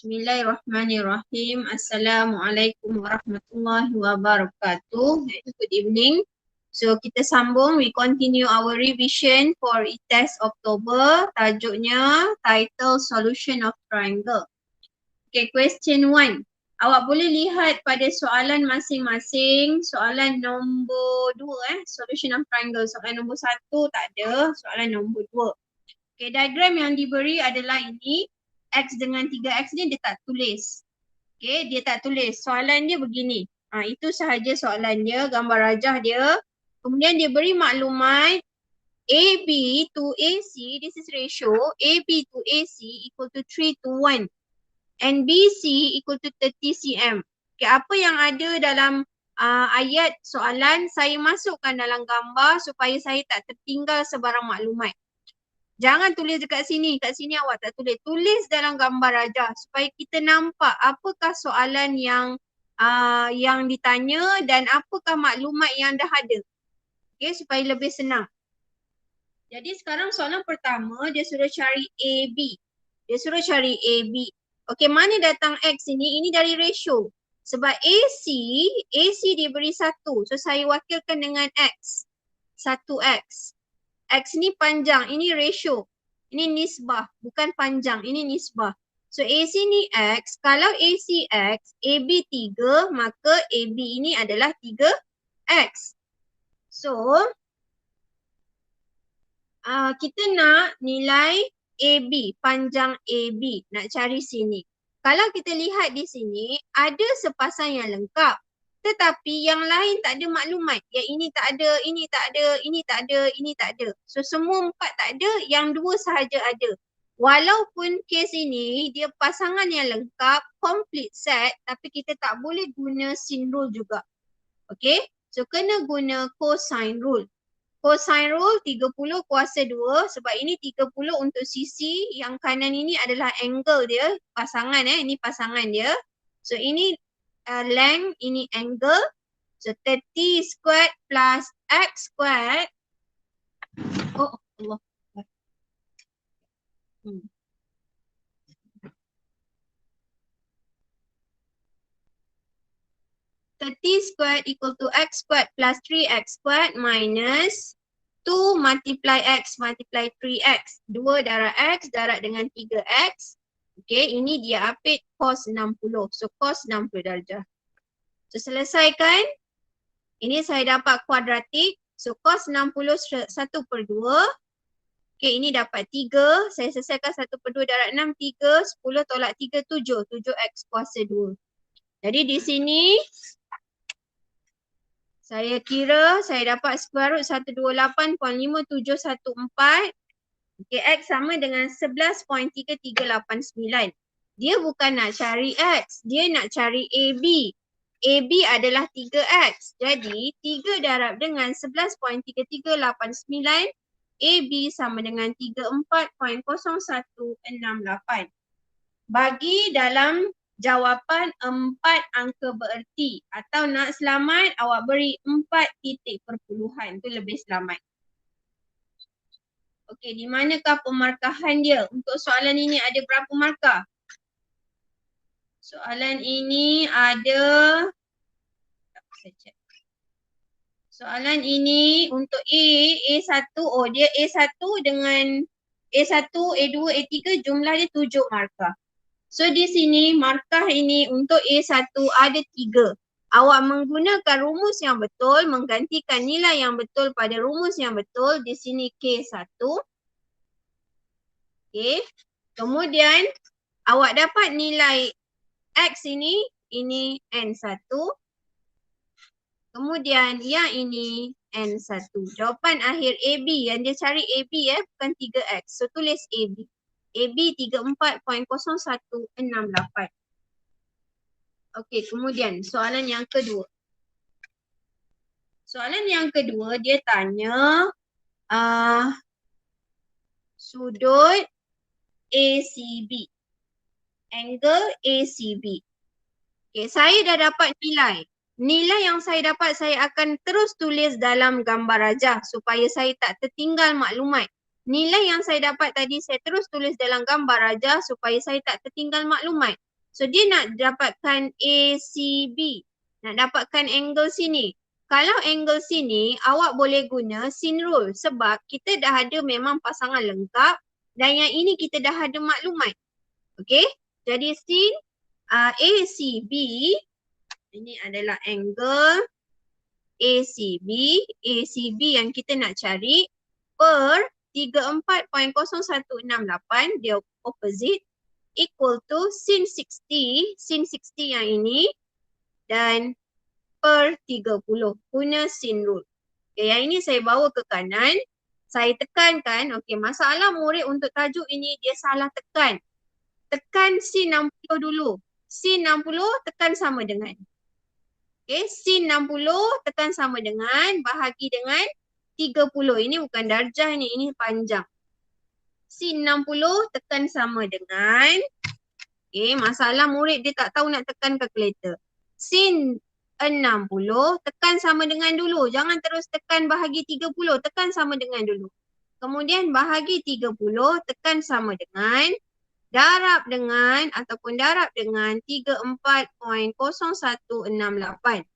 Bismillahirrahmanirrahim. Assalamualaikum warahmatullahi wabarakatuh. Good evening. So kita sambung, we continue our revision for e-test October. Tajuknya title solution of triangle. Okay, question 1. Awak boleh lihat pada soalan masing-masing. Soalan nombor 2 solution of triangle. Soalan nombor 1 tak ada, soalan nombor 2. Okay, diagram yang diberi adalah ini. X dengan 3X ni dia tak tulis. Okay, dia tak tulis. Soalan dia begini. Itu sahaja soalan dia, gambar rajah dia. Kemudian dia beri maklumat AB to AC, this is ratio, AB to AC equal to 3 to 1. And BC equal to 30 cm. Okay, apa yang ada dalam ayat soalan, saya masukkan dalam gambar supaya saya tak tertinggal sebarang maklumat. Jangan tulis dekat sini awak tak tulis. Tulis dalam gambar rajah supaya kita nampak apakah soalan yang ditanya dan apakah maklumat yang dah ada. Okay, supaya lebih senang. Jadi sekarang soalan pertama dia suruh cari AB. Okay, mana datang X ini? Ini dari ratio. Sebab AC diberi 1. So saya wakilkan dengan X. 1X. X ni panjang, ini ratio. Ini nisbah, bukan panjang, ini nisbah. So AC ni X, kalau AC X, AB 3, maka AB ini adalah 3X. So, kita nak nilai AB, panjang AB, nak cari sini. Kalau kita lihat di sini, ada sepasang yang lengkap. Tetapi yang lain tak ada maklumat. Yang ini tak ada, ini tak ada, ini tak ada, ini tak ada. So semua 4 tak ada, yang 2 sahaja ada. Walaupun kes ini dia pasangan yang lengkap, complete set, tapi kita tak boleh guna sin rule juga. Okay, so kena guna cosine rule. Cosine rule 30 kuasa 2 sebab ini 30 untuk sisi, yang kanan ini adalah angle dia, pasangan ini pasangan dia. So ini length, ini angle. So 30 squared plus X squared. Oh Allah. 30 squared equal to X squared plus 3X squared minus 2 multiply X multiply 3X. 2 darab X darab dengan 3X. Okay, ini dia apit cos 60. So cos 60 darjah. So selesaikan. Ini saya dapat kuadratik. So cos 60 1/2. Okay, ini dapat 3. Saya selesaikan 1/2 darab 6, 3. 10 tolak 3, 7. 7X kuasa 2. Jadi di sini saya kira saya dapat square root 128.5714. Okay, X sama dengan 11.3389. Dia bukan nak cari X, dia nak cari AB. AB adalah 3X. Jadi 3 darab dengan 11.3389, AB sama dengan 34.0168. Bagi dalam jawapan 4 angka bererti. Atau nak selamat, awak beri 4 titik perpuluhan. Itu lebih selamat. Okey, di manakah pemarkahan dia? Untuk soalan ini ada berapa markah? Soalan ini ada, saya cek. Soalan ini untuk A1, oh dia A1 dengan A1, A2, A3 jumlah dia 7 markah. So di sini markah ini untuk A1 ada 3. Awak menggunakan rumus yang betul, menggantikan nilai yang betul pada rumus yang betul. Di sini K1. Okay. Kemudian awak dapat nilai X ini N1. Kemudian yang ini N1. Jawapan akhir AB yang dia cari AB bukan 3X. So tulis AB. AB 34.0168. Okey, kemudian soalan yang kedua. Soalan yang kedua dia tanya sudut ACB. Angle ACB. Okey, saya dah dapat nilai. Nilai yang saya dapat saya akan terus tulis dalam gambar rajah supaya saya tak tertinggal maklumat. Nilai yang saya dapat tadi saya terus tulis dalam gambar rajah supaya saya tak tertinggal maklumat. So dia nak dapatkan ACB. Nak dapatkan angle sini. Kalau angle sini, awak boleh guna sin rule sebab kita dah ada memang pasangan lengkap dan yang ini kita dah ada maklumat. Okay, jadi sin ACB, ini adalah angle ACB. ACB yang kita nak cari per 34.0168, dia opposite, equal to sin 60 yang ini dan per 30 guna sin rule. Okay, yang ini saya bawa ke kanan. Saya tekankan, okay, masalah murid untuk tajuk ini dia salah tekan. Tekan sin 60 dulu. Sin 60 tekan sama dengan. Okay, sin 60 tekan sama dengan bahagi dengan 30. Ini bukan darjah ini panjang. Sin 60 tekan sama dengan, okay, masalah murid dia tak tahu nak tekan kalkulator. Sin 60 tekan sama dengan dulu. Jangan terus tekan bahagi 30. Tekan sama dengan dulu. Kemudian bahagi 30 tekan sama dengan, darab dengan 34.0168.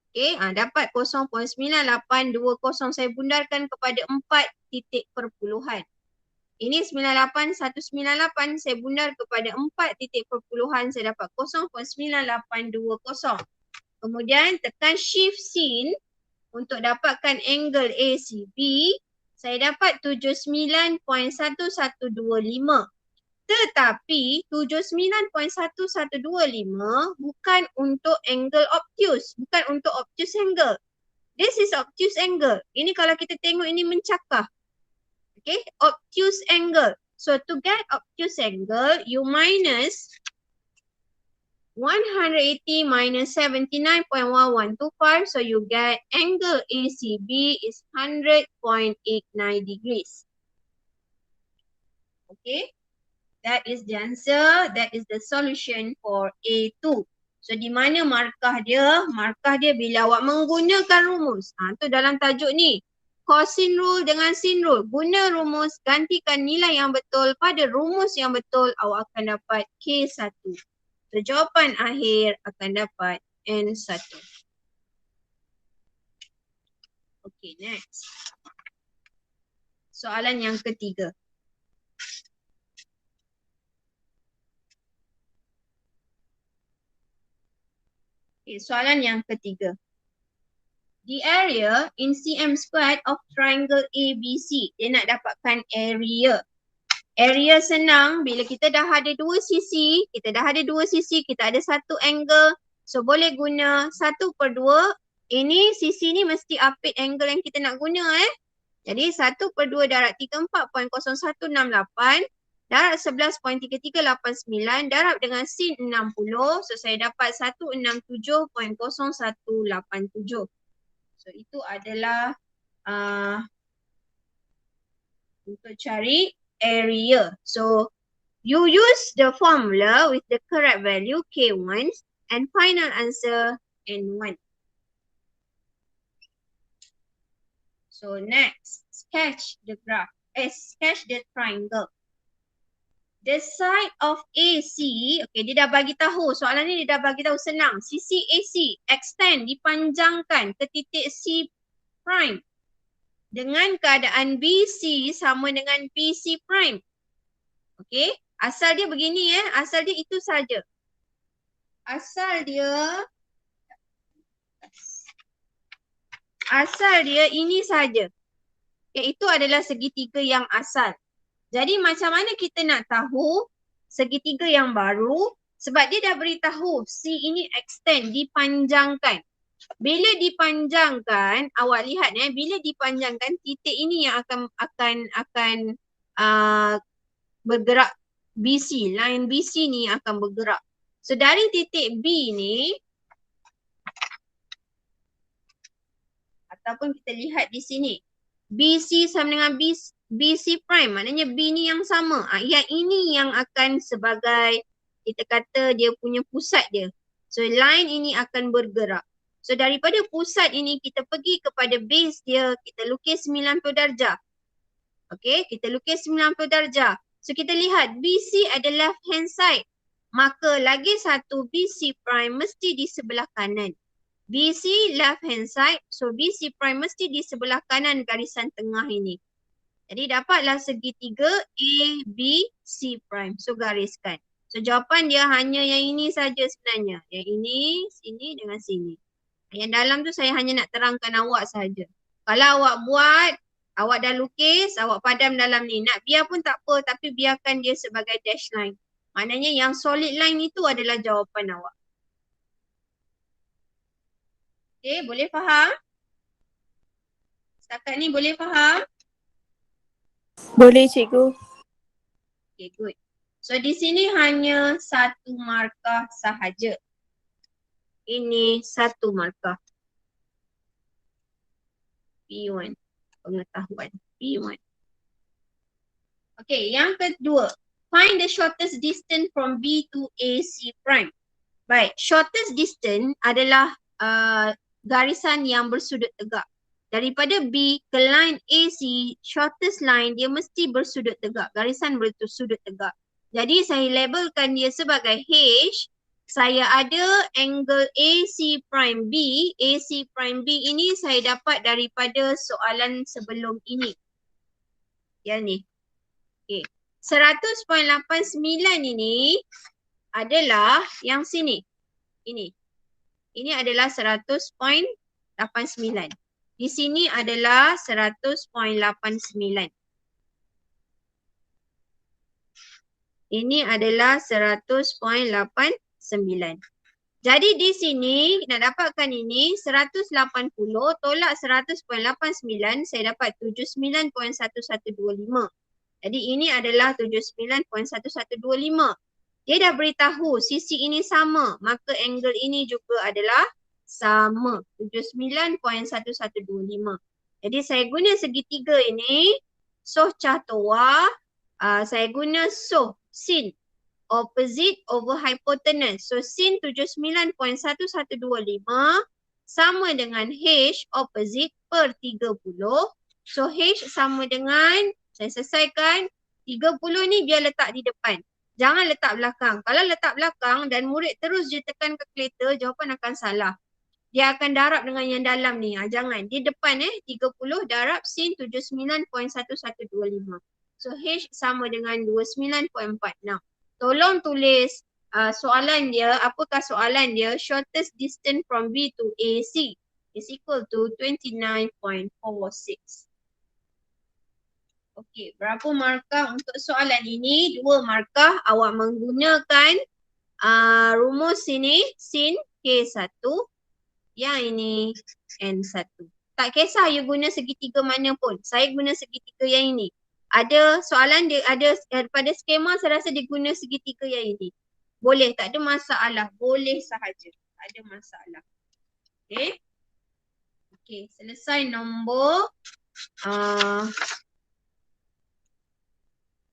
Okay, dapat 0.9820. Saya bundarkan kepada 4 titik perpuluhan. Ini 98198. Saya bundar kepada 4 titik perpuluhan. Saya dapat 0.9820. Kemudian tekan shift sin untuk dapatkan angle ACB. Saya dapat 79.1125. Tetapi 79.1125 bukan untuk angle obtuse. Bukan untuk obtuse angle. This is obtuse angle. Ini kalau kita tengok ini mencakah. Okay, obtuse angle. So to get obtuse angle, you minus 180 minus 79.1125. So you get angle ACB is 100.89 degrees. Okay. That is the answer. That is the solution for A2. So di mana markah dia? Markah dia bila awak menggunakan rumus. Tu dalam tajuk ni. Cosine rule dengan sin rule. Guna rumus, gantikan nilai yang betul pada rumus yang betul, awak akan dapat K1. So jawapan akhir akan dapat N1. Okay, next. Soalan yang ketiga. Okay, soalan yang ketiga. The area in cm squared of triangle ABC. Dia nak dapatkan area. Area senang bila kita dah ada dua sisi. Kita ada satu angle. So boleh guna 1/2. Ini sisi ni mesti apit angle yang kita nak guna Jadi 1/2 darab 34.0168 darab 11.3389 darab dengan sin 60. So saya dapat 167.0187. So itu adalah untuk cari area. So you use the formula with the correct value K1 and final answer N1. So next, sketch the graph. Sketch the triangle. The side of AC, okay, dia dah bagi tahu, soalan ni dia dah bagi tahu senang. Sisi AC extend, dipanjangkan ke titik C prime. Dengan keadaan BC sama dengan BC prime. Okay, asal dia begini asal dia itu saja. Asal dia ini saja. Iaitu adalah segitiga yang asal. Jadi macam mana kita nak tahu segitiga yang baru? Sebab dia dah beritahu C ini extend, dipanjangkan. Bila dipanjangkan, awak lihat bila dipanjangkan, titik ini yang akan bergerak BC, line BC ni akan bergerak. So dari titik B ni, ataupun kita lihat di sini, BC sama dengan BC prime, maknanya B ni yang sama. Yang ini yang akan sebagai, kita kata dia punya pusat dia. So line ini akan bergerak. So daripada pusat ini kita pergi kepada base dia, kita lukis 90 darjah. Okay, kita lukis 90 darjah. So kita lihat BC ada left hand side. maka lagi satu BC prime mesti di sebelah kanan. BC left hand side, so BC prime mesti di sebelah kanan garisan tengah ini. Jadi dapatlah segitiga ABC prime. So gariskan. So jawapan dia hanya yang ini saja sebenarnya. Yang ini, sini dengan sini. Yang dalam tu saya hanya nak terangkan awak saja. Kalau awak buat, awak dah lukis, awak padam dalam ni. Nak biar pun tak apa, tapi biarkan dia sebagai dash line. Maknanya yang solid line itu adalah jawapan awak. Okay, boleh faham? Setakat ni boleh faham? Boleh cikgu. Okay, good. So di sini hanya satu markah sahaja. Ini satu markah. P1. Pengetahuan. P1. Okay, yang kedua. Find the shortest distance from B to AC prime. Baik, shortest distance adalah garisan yang bersudut tegak. Daripada B ke line AC, shortest line dia mesti bersudut tegak. Garisan bersudut tegak. Jadi saya labelkan dia sebagai H. Saya ada angle AC prime B. AC prime B ini saya dapat daripada soalan sebelum ini. Yang ni. Okay. 100.89 ini adalah yang sini. Ini. Ini adalah 100.89. Di sini adalah 100.89. Ini adalah 100.89. Jadi di sini nak dapatkan ini 180 tolak 100.89 saya dapat 79.1125. Jadi ini adalah 79.1125. Dia dah beritahu sisi ini sama, maka angle ini juga adalah sama, 79.1125. Jadi saya guna segitiga ini, soh cahtoa, saya guna soh sin opposite over hypotenuse. So sin 79.1125 sama dengan H opposite per 30. So H sama dengan, saya selesaikan, 30 ni biar letak di depan. Jangan letak belakang. Kalau letak belakang dan murid terus je tekan kalkulator, jawapan akan salah. Dia akan darab dengan yang dalam ni. Jangan. Di depan 30 darab sin 79.1125. So H sama dengan 29.46. Tolong tulis soalan dia. Apakah soalan dia? Shortest distance from B to AC is equal to 29.46. Okey, berapa markah untuk soalan ini? 2 markah. Awak menggunakan rumus sini, sin K1. Yang ini N1. Tak kisah you guna segitiga mana pun. Saya guna segitiga yang ini. Ada soalan dia, ada pada skema saya rasa dia guna segitiga yang ini. Boleh, tak ada masalah. Boleh sahaja. Tak ada masalah. Okey. Okey, selesai nombor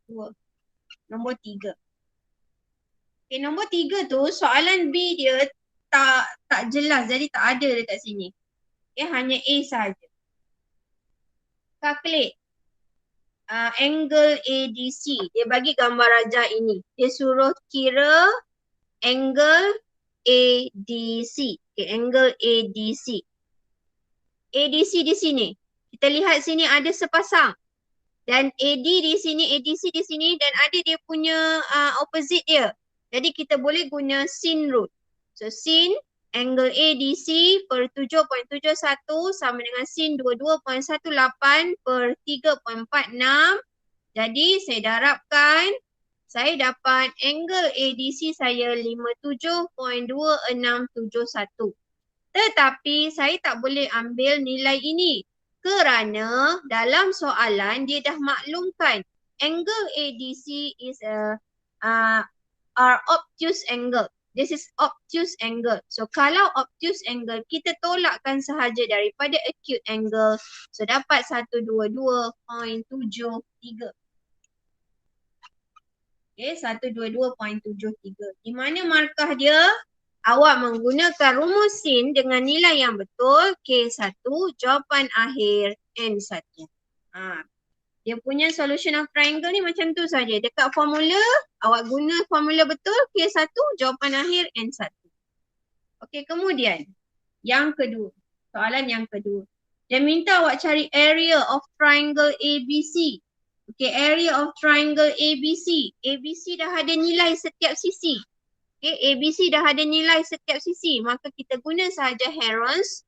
2. Nombor 3. Okay, nombor 3 tu soalan B dia tak jelas, jadi tak ada dekat sini. Okay, hanya A sahaja. Calculate angle ADC. Dia bagi gambar rajah ini. Dia suruh kira angle ADC. Okay, angle ADC. ADC di sini. Kita lihat sini ada sepasang. Dan AD di sini, ADC di sini dan ada dia punya opposite dia. Jadi kita boleh guna sin rule. So sin angle ADC per 7.71 sama dengan sin 22.18 per 3.46. Jadi saya darabkan, saya dapat angle ADC saya 57.2671. Tetapi saya tak boleh ambil nilai ini. Kerana dalam soalan dia dah maklumkan angle ADC is our obtuse angle. This is obtuse angle. So kalau obtuse angle kita tolakkan sahaja daripada acute angle. So dapat 122.73. Okay, 122.73. Di mana markah dia? Awak menggunakan rumus sin dengan nilai yang betul K1, jawapan akhir N1. Dia punya solution of triangle ni macam tu saja. Dekat formula, awak guna formula betul, K1, jawapan akhir N1. Okey, kemudian yang kedua, soalan yang kedua. Dia minta awak cari area of triangle ABC. Okey, area of triangle ABC. ABC dah ada nilai setiap sisi. Okey, ABC dah ada nilai setiap sisi. Maka kita guna sahaja Heron's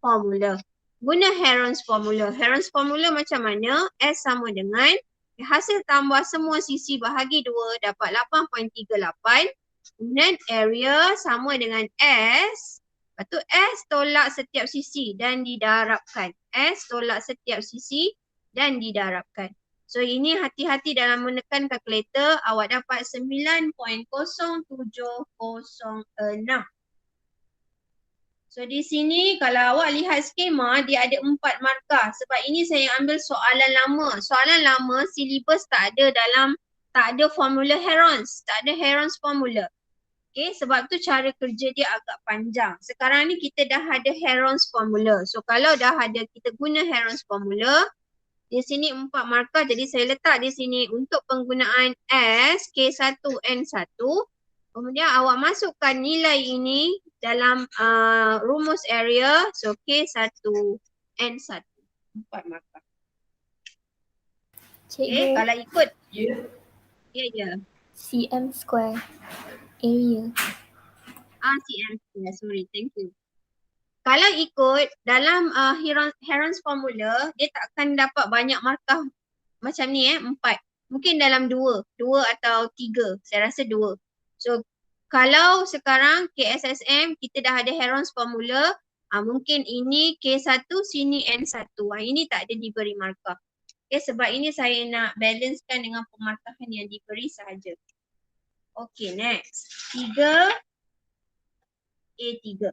formula. Guna Heron's formula. Heron's formula macam mana? S sama dengan hasil tambah semua sisi bahagi 2 dapat 8.38. Kemudian area sama dengan S. Lepas tu S tolak setiap sisi dan didarabkan. S tolak setiap sisi dan didarabkan. So ini hati-hati dalam menekan kalkulator, awak dapat 9.0706. So di sini kalau awak lihat skema, dia ada 4 markah. Sebab ini saya ambil soalan lama. Soalan lama silibus tak ada formula Heron's. Tak ada Heron's formula. Okay, sebab tu cara kerja dia agak panjang. Sekarang ni kita dah ada Heron's formula. So kalau dah ada, kita guna Heron's formula. Di sini 4 markah, jadi saya letak di sini untuk penggunaan S, K1, N1. Kemudian awak masukkan nilai ini dalam rumus area. So K1, N1. 4 markah. Okay, kalau ikut. Ya. cm square area. CM. Yeah, sorry, thank you. Kalau ikut dalam Heron's formula, dia tak akan dapat banyak markah macam ni 4. Mungkin dalam 2 atau 3. Saya rasa 2. So kalau sekarang KSSM kita dah ada Heron's formula, mungkin ini K1, sini N1. Ini tak ada diberi markah. Okay, sebab ini saya nak balancekan dengan pemarkahan yang diberi sahaja. Okay, next. 3 A3.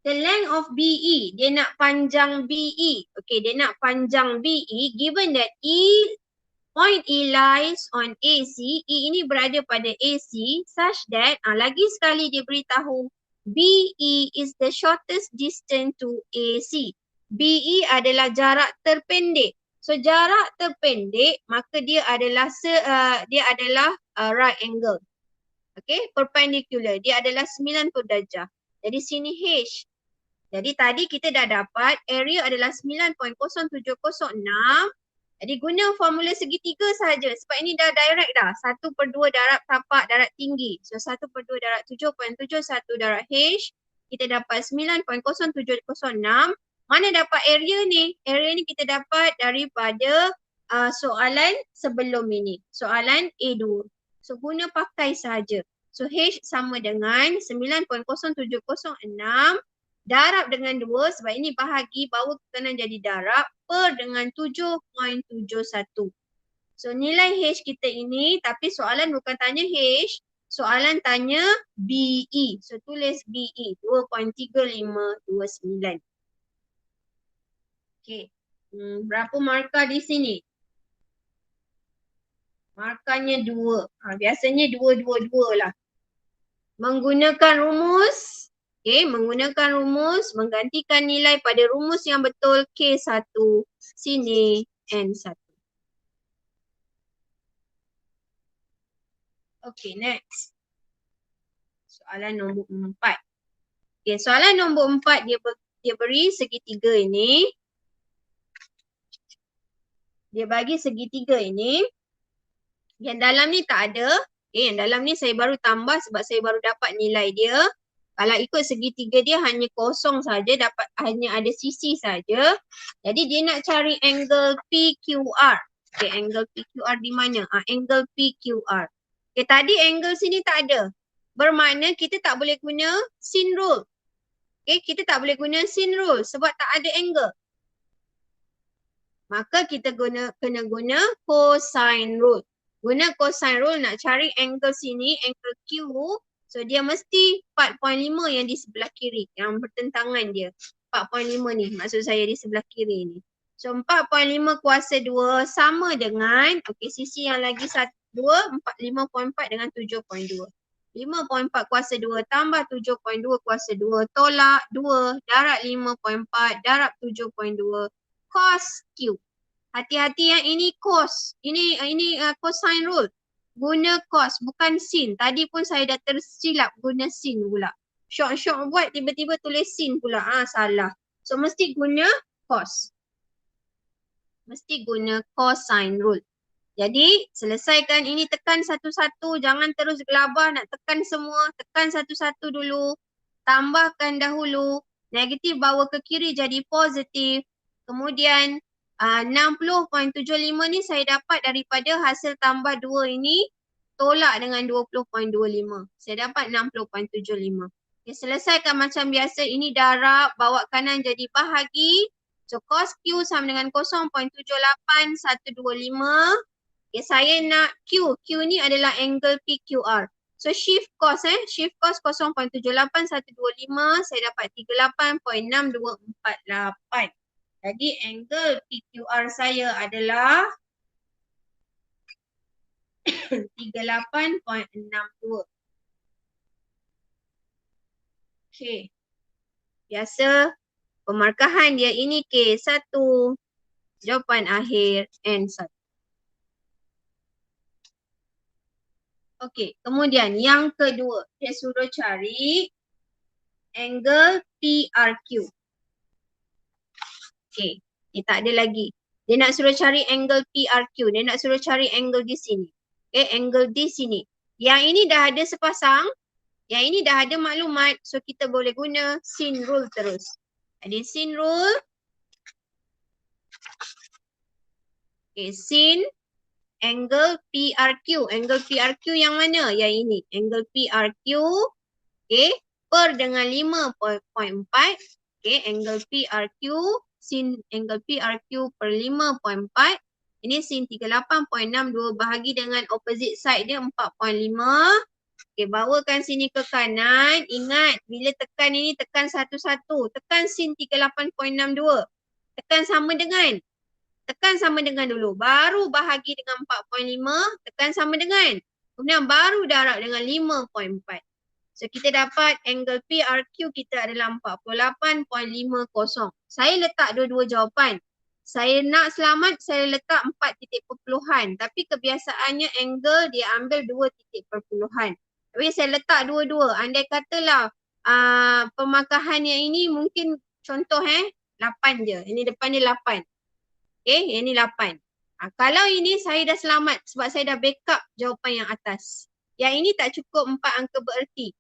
The length of BE, dia nak panjang BE. Okay, dia nak panjang BE given that point E lies on AC. E ini berada pada AC such that, lagi sekali dia beritahu BE is the shortest distance to AC. BE adalah jarak terpendek. So jarak terpendek, maka dia adalah right angle. Okay, perpendicular. Dia adalah 90 darjah. Jadi sini H. Jadi tadi kita dah dapat area adalah 9.0706. Jadi guna formula segitiga sahaja. Sebab ini dah direct dah. 1/2 darab tapak darat tinggi. So 1/2 darab 7.71 darab H. Kita dapat 9.0706. Mana dapat area ni? Area ni kita dapat daripada soalan sebelum ini. Soalan A2. So guna pakai sahaja. So H sama dengan 9.0706 darab dengan 2 sebab ini bahagi bawah kanan jadi darab per dengan 7.71. So nilai H kita ini, tapi soalan bukan tanya H, soalan tanya BE. So tulis BE 2.3529. Okay. Berapa markah di sini? Markahnya 2. Biasanya 2 lah. Menggunakan rumus, menggunakan rumus, menggantikan nilai pada rumus yang betul K1, sini N1. Okay, next. Soalan nombor 4. Okay, soalan nombor 4 dia beri segitiga ini. Dia bagi segitiga ini. Yang dalam ni tak ada. Okay, yang dalam ni saya baru tambah sebab saya baru dapat nilai dia. Kalau ikut segitiga dia hanya kosong saja, dapat hanya ada sisi saja. Jadi dia nak cari angle PQR. Okay, angle PQR di mana? Angle PQR. Okay, tadi angle sini tak ada. Bermakna kita tak boleh guna sin rule. Okay, kita tak boleh guna sin rule sebab tak ada angle. Maka kita kena guna cosine rule. Guna cosine rule nak cari angle sini, angle Q. So dia mesti 4.5 yang di sebelah kiri, yang bertentangan dia. 4.5 ni, maksud saya di sebelah kiri ni. So 4.5 kuasa 2 sama dengan, okay, sisi yang lagi 5.4 dengan 7.2. 5.4 kuasa 2 tambah 7.2 kuasa 2 tolak 2 darab 5.4 darab 7.2 cos Q. Hati-hati yang ini cos. Ini cosine rule. Guna cos bukan sin. Tadi pun saya dah tersilap guna sin pula. Syok-syok buat tiba-tiba tulis sin pula. Salah. So mesti guna cos. Mesti guna cosine rule. Jadi selesaikan ini, tekan satu-satu. Jangan terus gelabah nak tekan semua. Tekan satu-satu dulu. Tambahkan dahulu. Negatif bawa ke kiri jadi positif. Kemudian 60.75 ni saya dapat daripada hasil tambah 2 ini tolak dengan 20.25. Saya dapat 60.75. Okay, selesaikan macam biasa. Ini darab, bawa kanan jadi bahagi. So cos Q sama dengan 0.78125. Okay, saya nak Q. Q ni adalah angle PQR. So shift cos shift cos 0.78125. Saya dapat 38.6248. Jadi angle PQR saya adalah 38.62. Okay. Biasa pemarkahan dia ini K1. Jawapan akhir N1. Okey, kemudian yang kedua, dia suruh cari angle PRQ. Okey, dia tak ada lagi. Dia nak suruh cari angle PRQ. Dia nak suruh cari angle di sini. Okey, angle di sini. Yang ini dah ada sepasang. Yang ini dah ada maklumat. So kita boleh guna sin rule terus. Jadi sin rule. Okey, sin angle PRQ. Angle PRQ yang mana? Yang ini. Angle PRQ. Okay. Per dengan 5.4. Okay. Angle PRQ. Sin angle PRQ per 5.4. Ini sin 38.62 bahagi dengan opposite side dia 4.5. Okay. Bawakan sini ke kanan. Ingat bila tekan ini tekan satu-satu. Tekan sin 38.62. Tekan sama dengan. Tekan sama dengan dulu. Baru bahagi dengan 4.5. Tekan sama dengan. Kemudian baru darab dengan 5.4. So kita dapat angle PRQ kita adalah 48.50. Saya letak dua-dua jawapan. Saya nak selamat, saya letak 4 titik perpuluhan. Tapi kebiasaannya angle dia ambil 2 titik perpuluhan. Tapi saya letak dua-dua. Andai katalah pemarkahannya ini mungkin contoh 8 je. Ini depan dia 8. Okay, yang ni 8. Kalau ini saya dah selamat sebab saya dah backup jawapan yang atas. Yang ini tak cukup 4 angka bererti.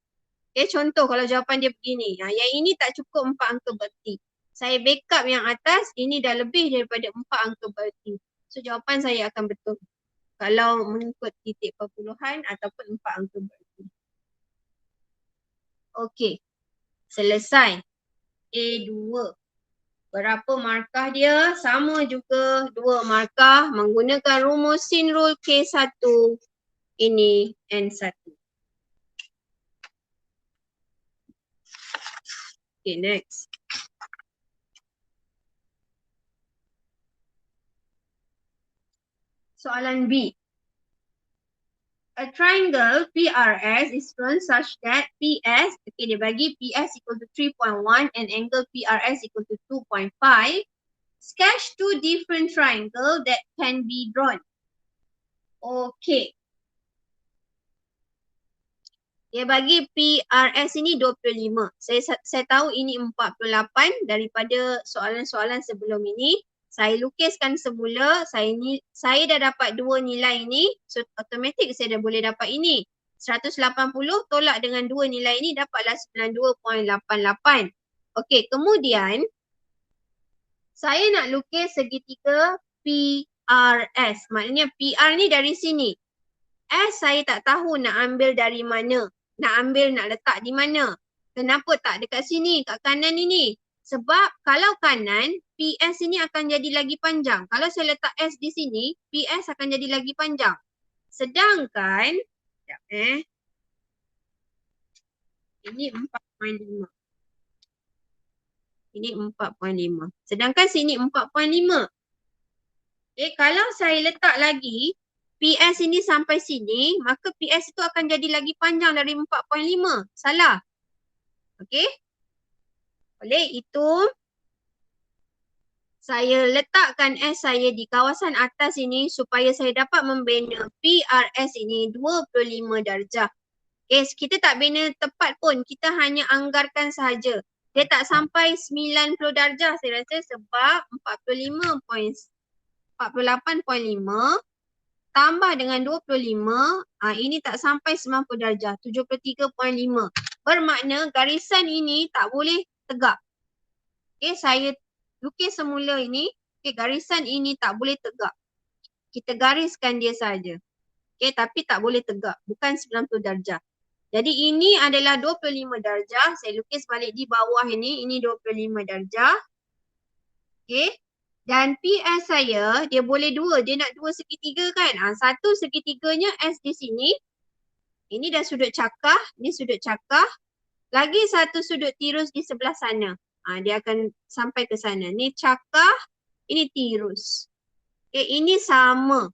Okay, contoh kalau jawapan dia begini. Yang ini tak cukup 4 angka bererti. Saya backup yang atas, ini dah lebih daripada 4 angka bererti. So jawapan saya akan betul. Kalau mengikut titik perpuluhan ataupun 4 angka bererti. Okay, selesai. A2. Berapa markah dia? Sama juga 2 markah menggunakan rumus sin rule K1. Ini N1. Okay, next. Soalan B. A triangle PRS is drawn such that PS, okay, dia bagi PS equal to 3.1 and angle PRS equal to 2.5. Sketch 2 different triangle that can be drawn. Okay. Dia bagi PRS ini 25. Saya tahu ini 48 daripada soalan-soalan sebelum ini. Saya lukiskan semula, saya dah dapat 2 nilai ini. So automatik saya dah boleh dapat ini. 180 tolak dengan 2 nilai ini dapatlah 92.88. Okey, kemudian saya nak lukis segitiga PRS. Maknanya PR ni dari sini. S saya tak tahu nak ambil dari mana. Nak letak di mana. Kenapa tak dekat sini, kat kanan ini? Sebab kalau kanan, PS ini akan jadi lagi panjang. Kalau saya letak S di sini, PS akan jadi lagi panjang. Sedangkan, ini 4.5. Ini 4.5. Sedangkan sini 4.5. Okay, kalau saya letak lagi, PS ini sampai sini, maka PS itu akan jadi lagi panjang dari 4.5. Salah. Okey? Oleh itu, saya letakkan S saya di kawasan atas ini supaya saya dapat membina PRS ini 25 darjah. Okay, kita tak bina tepat pun, kita hanya anggarkan sahaja. Dia tak sampai 90 darjah saya rasa sebab 48.5 tambah dengan 25, ini tak sampai 90 darjah, 73.5. Bermakna garisan ini tak boleh tegak. Okay, saya lukis semula ini, okay, garisan ini tak boleh tegak. Kita gariskan dia saja. Okay, tapi tak boleh tegak, bukan 90 darjah. Jadi ini adalah 25 darjah, saya lukis balik di bawah ini 25 darjah. Okay. Dan PS saya, dia boleh dua, dia nak dua segitiga kan. Satu segitiganya S di sini. Ini dah sudut cakah, ni sudut cakah. Lagi satu sudut tirus di sebelah sana. Dia akan sampai ke sana. Ni cakah, ini tirus. Okay, ini sama.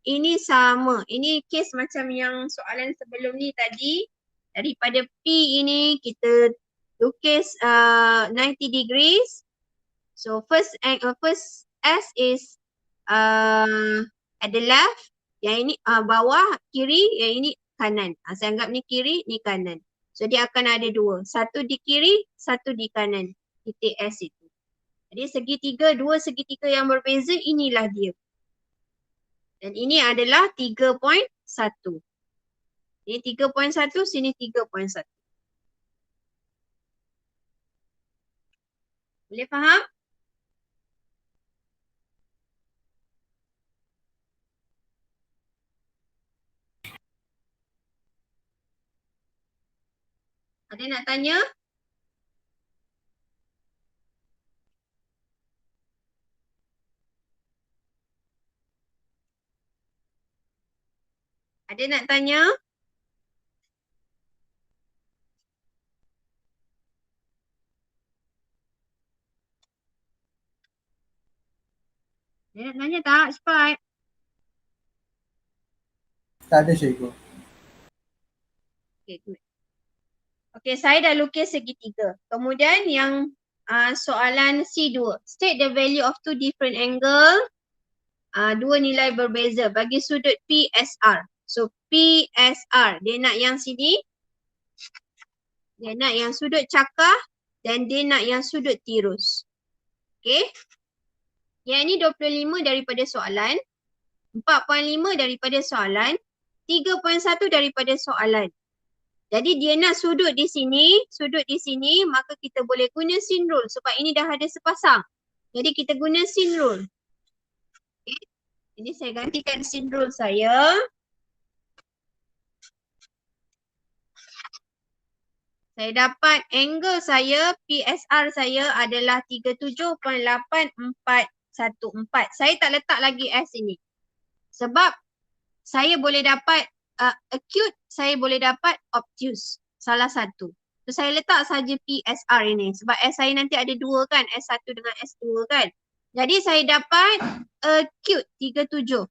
Ini sama. Ini kes macam yang soalan sebelum ni tadi. Daripada P ini kita lukis 90 degrees. So first S is at the left, yang ini bawah kiri, yang ini kanan. Saya anggap ni kiri, ni kanan. So dia akan ada dua, satu di kiri, satu di kanan, titik S itu. Jadi segitiga, dua segitiga yang berbeza, inilah dia. Dan ini adalah 3.1. Ini 3.1, sini 3.1. Boleh faham? Ada nak tanya? Ada nak tanya? Ada nak tanya tak? Cepat. Tak ada cikgu. Okay, good. Okay, saya dah lukis segitiga. Kemudian yang soalan C2. State the value of two different angle. Dua nilai berbeza bagi sudut PSR. So PSR, dia nak yang sini. Dia nak yang sudut cakah dan dia nak yang sudut tirus. Okay. Yang ini 25 daripada soalan. 4.5 daripada soalan. 3.1 daripada soalan. Jadi dia nak sudut di sini, maka kita boleh guna sin rule sebab ini dah ada sepasang. Jadi kita guna sin rule. Okay. Jadi saya gantikan sin rule saya. Saya dapat angle saya, PSR saya adalah 37.8414. Saya tak letak lagi S ini. Sebab saya boleh dapat acute, saya boleh dapat obtuse. Salah satu. So saya letak saja PSR ini. Sebab S saya nanti ada dua kan. S1 dengan S2 kan. Jadi saya dapat acute 37.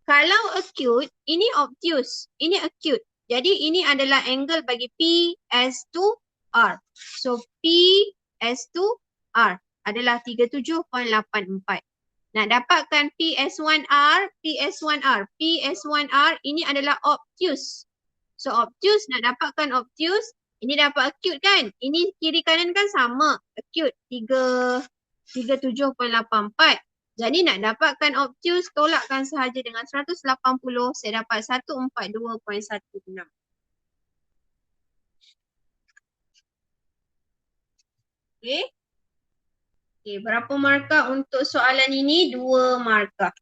Kalau acute, ini obtuse. Ini acute. Jadi ini adalah angle bagi PS2R. So PS2R adalah 37.84. Nak dapatkan PS1R ini adalah obtuse. So obtuse, nak dapatkan obtuse, ini dapat acute kan? Ini kiri kanan kan sama. Acute 37.84. Jadi nak dapatkan obtuse, tolakkan sahaja dengan 180, saya dapat 142.16. Okay. Okay, berapa markah untuk soalan ini? 2 markah.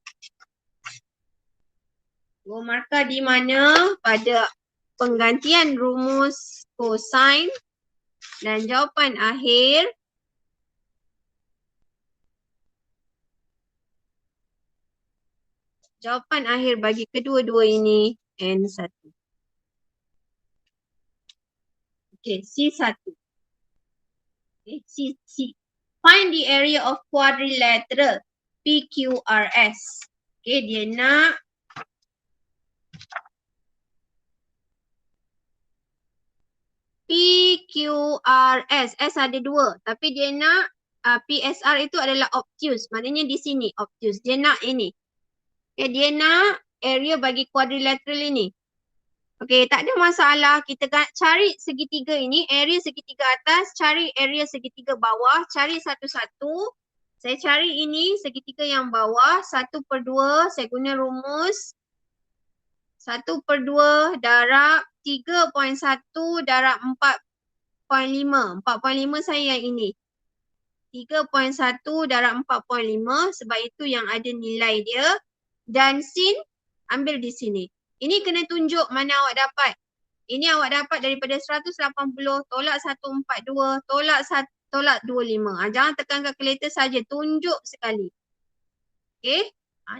2 markah di mana pada penggantian rumus cosine dan jawapan akhir bagi kedua-dua ini N1. Okay, C1. Okay, C. Find the area of quadrilateral PQRS. Okay, dia nak PQRS. S ada 2. Tapi dia nak PSR itu adalah obtuse. Maknanya di sini obtuse. Dia nak ini. Okay, dia nak area bagi quadrilateral ini. Okey, tak ada masalah. Kita cari segitiga ini, area segitiga atas, cari area segitiga bawah, cari satu-satu. Saya cari ini segitiga yang bawah, 1/2, saya guna rumus 1/2 darab 3.1 darab 4.5. 4.5 saya yang ini. 3.1 darab 4.5 sebab itu yang ada nilai dia. Dan sin ambil di sini. Ini kena tunjuk mana awak dapat. Ini awak dapat daripada 180 tolak 142 tolak 25. Jangan tekan kalkulator saja, tunjuk sekali. Okey.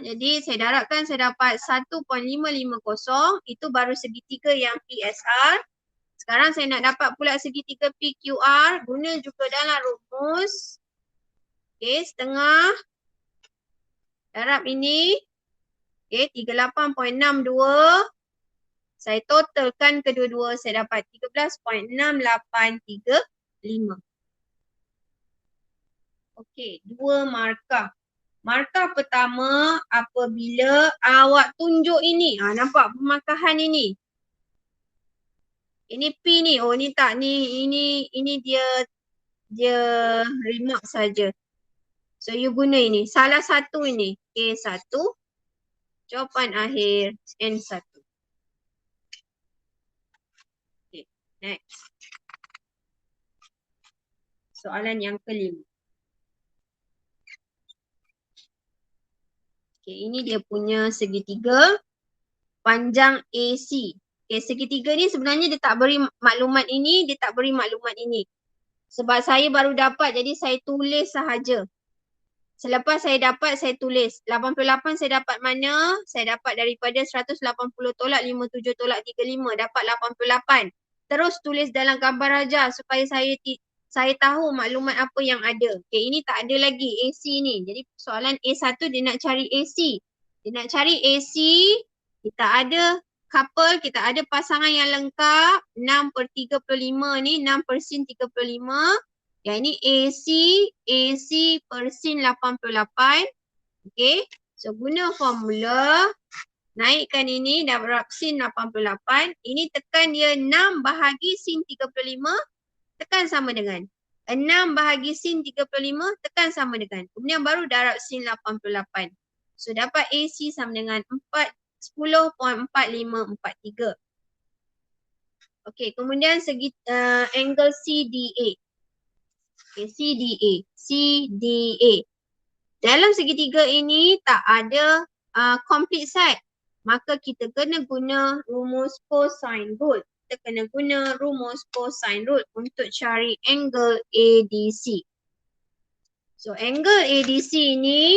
Jadi saya darabkan saya dapat 1.550. Itu baru segitiga yang PSR. Sekarang saya nak dapat pula segitiga PQR. Guna juga dalam rumus. Okey, setengah. Darab ini. Okey, 38.62. Saya totalkan kedua-dua, saya dapat 13.6835. Okey, 2 markah. Markah pertama apabila awak tunjuk ini. Nampak pemarkahan ini? Ini P ni. Oh ni tak ni. Ini dia remark saja. So you guna ini. Salah satu ini. A1. Jawapan akhir N1. Okay, next. Soalan yang kelima. Okay, ini dia punya segitiga panjang AC. Okay, segitiga ni sebenarnya dia tak beri maklumat ini, dia tak beri maklumat ini. Sebab saya baru dapat jadi saya tulis sahaja. Selepas saya dapat, saya tulis. 88 saya dapat mana? Saya dapat daripada 180 tolak 57 tolak 35. Dapat 88. Terus tulis dalam gambar raja supaya saya tahu maklumat apa yang ada. Okay, ini tak ada lagi AC ni. Jadi soalan A1 dia nak cari AC. Dia nak cari AC. Kita ada couple, kita ada pasangan yang lengkap. 6/35 ni, 6/35. Yang ini AC per sin 88. Okay. So guna formula. Naikkan ini darab sin 88. Ini tekan dia 6 bahagi sin 35. Tekan sama dengan. 6 bahagi sin 35. Tekan sama dengan. Kemudian baru darab sin 88. So dapat AC sama dengan 10.4543. Okay. Kemudian angle CDA. Okay, CDA. Dalam segitiga ini tak ada complete set. Maka kita kena guna rumus cosine rule. Kita kena guna rumus cosine rule untuk cari angle ADC. So angle ADC ini,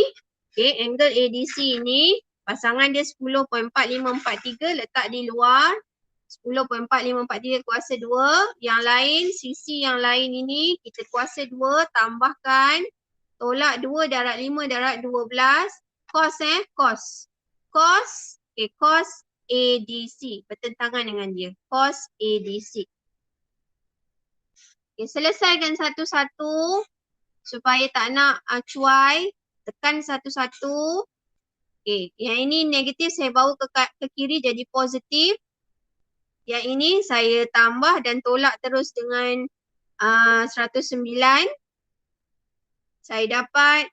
okay, angle ADC ini pasangan dia 10.4543 letak di luar. 10.4543 kuasa 2. Yang lain, sisi yang lain ini kita kuasa 2 tambahkan. Tolak 2 darab 5 darab 12. Cos Cos. Okay, cos ADC. Bertentangan dengan dia. Cos ADC. Okay, selesaikan satu-satu. Supaya tak nak cuai. Tekan satu-satu. Okay, yang ini negatif saya bawa ke kiri jadi positif. Yang ini saya tambah dan tolak terus dengan 109. Saya dapat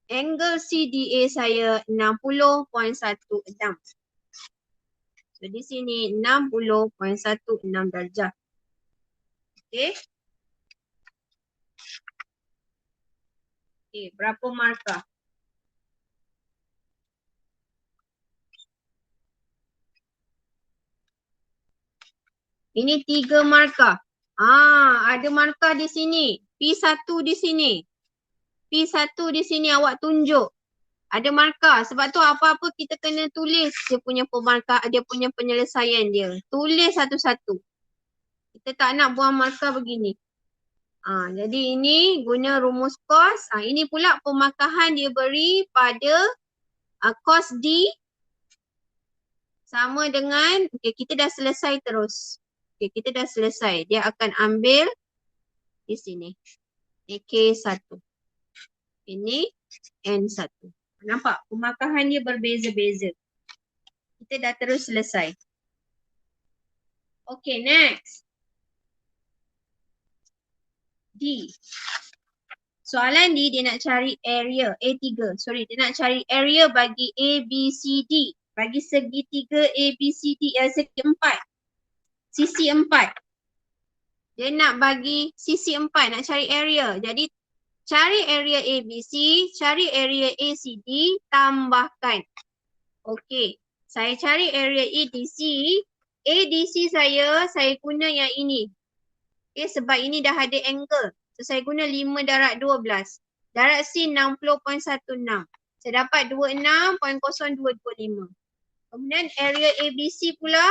angle CDA saya 60.16. So di sini 60.16 darjah. Okey. Okey, berapa markah? Ini 3 markah. Ada markah di sini. P1 di sini. P1 di sini awak tunjuk. Ada markah. Sebab tu apa-apa kita kena tulis dia punya pemarkah, dia punya penyelesaian dia. Tulis satu-satu. Kita tak nak buang markah begini. Jadi ini guna rumus cos. Ini pula pemarkahan dia beri pada cos D sama dengan, okay, kita dah selesai terus. Okay, kita dah selesai. Dia akan ambil di sini. K1. Ini N1. Nampak? Pemakahan dia berbeza-beza. Kita dah terus selesai. Okay, next. D. Soalan D, dia nak cari area A3. Sorry, dia nak cari area bagi A, B, C, D. Bagi segitiga A, B, C, D. Segi 4. Sisi 4. Dia nak bagi sisi 4. Nak cari area. Jadi, cari area A, B, C. Cari area A, C, D. Tambahkan. Okay. Saya cari area A, D, C. A, D, C saya guna yang ini. Okay, sebab ini dah ada angle. So, saya guna 5 darab 12. Darab C 60.16. Saya dapat 26.0225. Kemudian area ABC pula,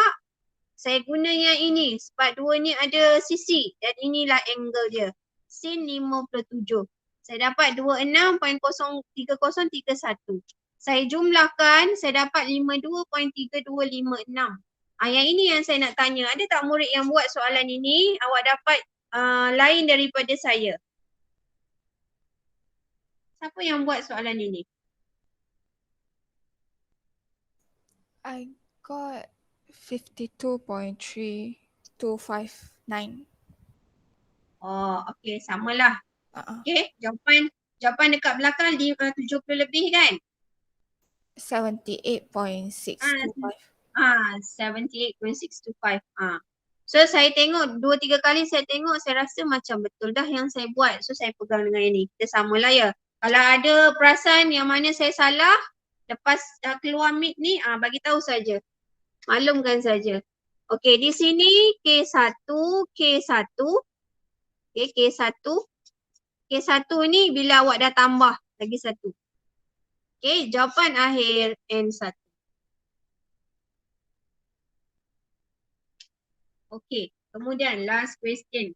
saya guna yang ini. Sebab dua ni ada sisi. Dan inilah angle dia. Sin 57. Saya dapat 26.3031. Saya jumlahkan, saya dapat 52.3256. Yang ini yang saya nak tanya. Ada tak murid yang buat soalan ini, awak dapat lain daripada saya? Siapa yang buat soalan ini? I got 52.3259. Oh, okey, samalah. Uh-uh. Okey, jawapan dekat belakang 70 lebih kan? 78.625. 78.625. So saya tengok 2-3 kali saya tengok, saya rasa macam betul dah yang saya buat. So saya pegang dengan ini. Kita samalah ya. Kalau ada perasan yang mana saya salah, lepas keluar mic ni, bagi tahu saja. Maklumkan saja. Okey, di sini K1. Okay, K1. K1 ni bila awak dah tambah lagi satu. Okay, jawapan akhir N1. Okay, kemudian last question.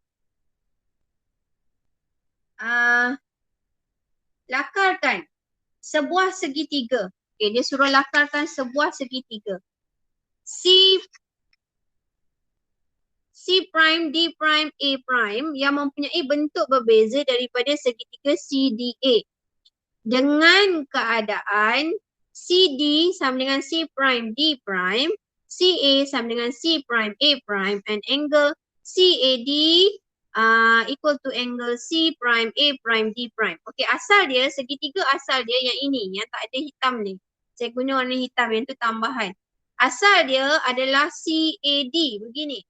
Lakarkan sebuah segitiga. Okay, dia suruh lakarkan sebuah segitiga. C prime, D prime, A prime yang mempunyai bentuk berbeza daripada segitiga CDA. Dengan keadaan CD sama dengan C prime, D prime, CA sama dengan C prime, A prime, and angle CAD equal to angle C prime, A prime, D prime. Okay, asal dia, segitiga asal dia yang ini, yang tak ada hitam ni. Saya guna warna hitam, yang tu tambahan. Asal dia adalah CAD, begini.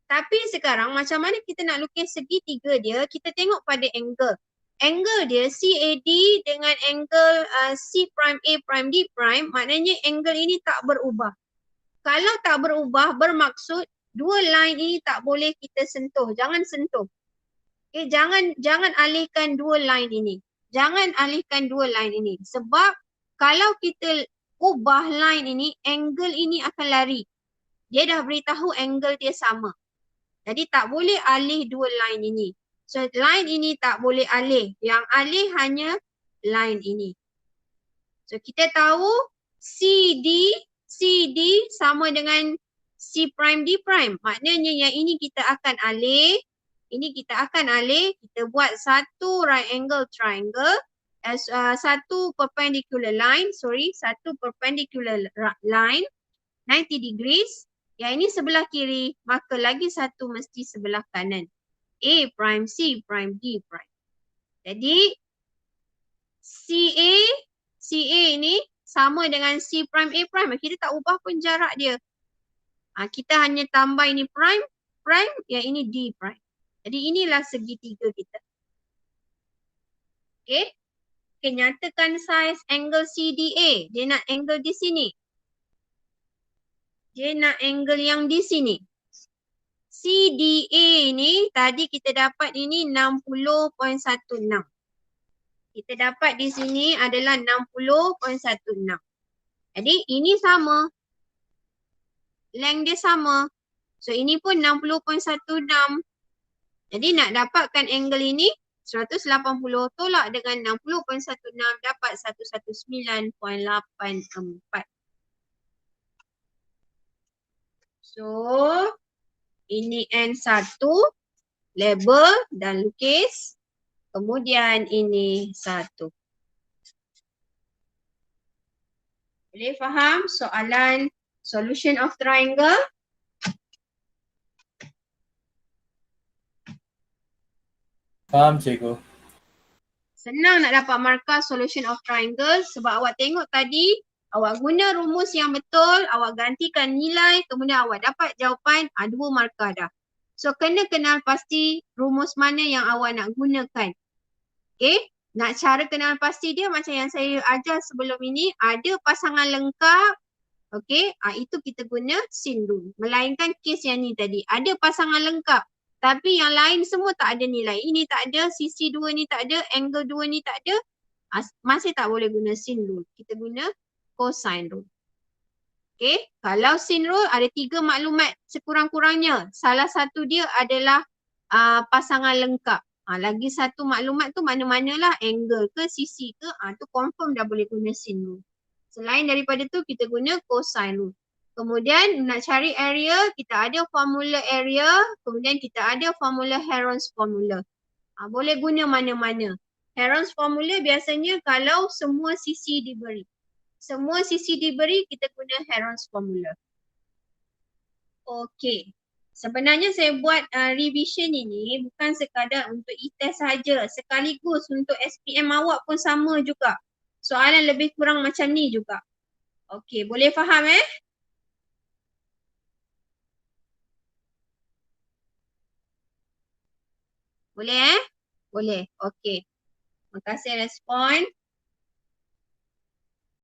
Tapi sekarang macam mana kita nak lukis segitiga dia, kita tengok pada angle. Angle dia CAD dengan angle C prime, A prime, D prime, maknanya angle ini tak berubah. Kalau tak berubah, bermaksud dua line ini tak boleh kita sentuh. Jangan sentuh. Okay, jangan alihkan dua line ini. Jangan alihkan dua line ini. Sebab kalau kita ubah line ini, angle ini akan lari. Dia dah beritahu angle dia sama. Jadi tak boleh alih dua line ini. So line ini tak boleh alih. Yang alih hanya line ini. So kita tahu CD sama dengan C prime D prime. Maknanya yang ini kita akan alih. Ini kita akan alih. Kita buat satu right angle triangle. Satu perpendicular line. Satu perpendicular line. 90 degrees. Yang ini sebelah kiri. Maka lagi satu mesti sebelah kanan. A prime, C prime, D prime. Jadi CA ini sama dengan C prime, A prime. Kita tak ubah pun jarak dia. Kita hanya tambah ini prime, yang ini D prime. Jadi inilah segitiga kita. Okay. Okay, nyatakan saiz angle CDA. Dia nak angle di sini. Dia nak angle yang di sini. CDA ni tadi kita dapat ini 60.16. Kita dapat di sini adalah 60.16. Jadi ini sama. Length dia sama. So ini pun 60.16. Jadi nak dapatkan angle ini 180 tolak dengan 60.16 dapat 119.84. So Ini N1, label dan lukis. Kemudian ini 1. Boleh faham soalan solution of triangle? Faham cikgu. Senang nak dapat markah solution of triangle sebab awak tengok tadi, awak guna rumus yang betul, awak gantikan nilai, kemudian awak dapat jawapan, 2 markah dah. So kena kenal pasti rumus mana yang awak nak gunakan. Okay, nak cara kenal pasti dia macam yang saya ajar sebelum ini, ada pasangan lengkap. Okay, itu kita guna sin rule. Melainkan kes yang ni tadi, ada pasangan lengkap. Tapi yang lain semua tak ada nilai. Ini tak ada, sisi 2 ni tak ada, angle 2 ni tak ada. Masih tak boleh guna sin rule. Kita guna cosine rule. Okay, kalau sin rule ada 3 maklumat sekurang-kurangnya. Salah satu dia adalah pasangan lengkap. Lagi satu maklumat tu mana-manalah, angle ke, sisi ke, tu confirm dah boleh guna sin rule. Selain daripada tu kita guna cosine rule. Kemudian nak cari area, kita ada formula area, kemudian kita ada formula Heron's formula. Boleh guna mana-mana. Heron's formula biasanya kalau semua sisi diberi. Semua sisi diberi, kita guna Heron's formula. Okey. Sebenarnya saya buat revision ini bukan sekadar untuk e-test saja. Sekaligus untuk SPM awak pun sama juga. Soalan lebih kurang macam ni juga. Okey, boleh faham Boleh Boleh. Okey. Terima kasih respon.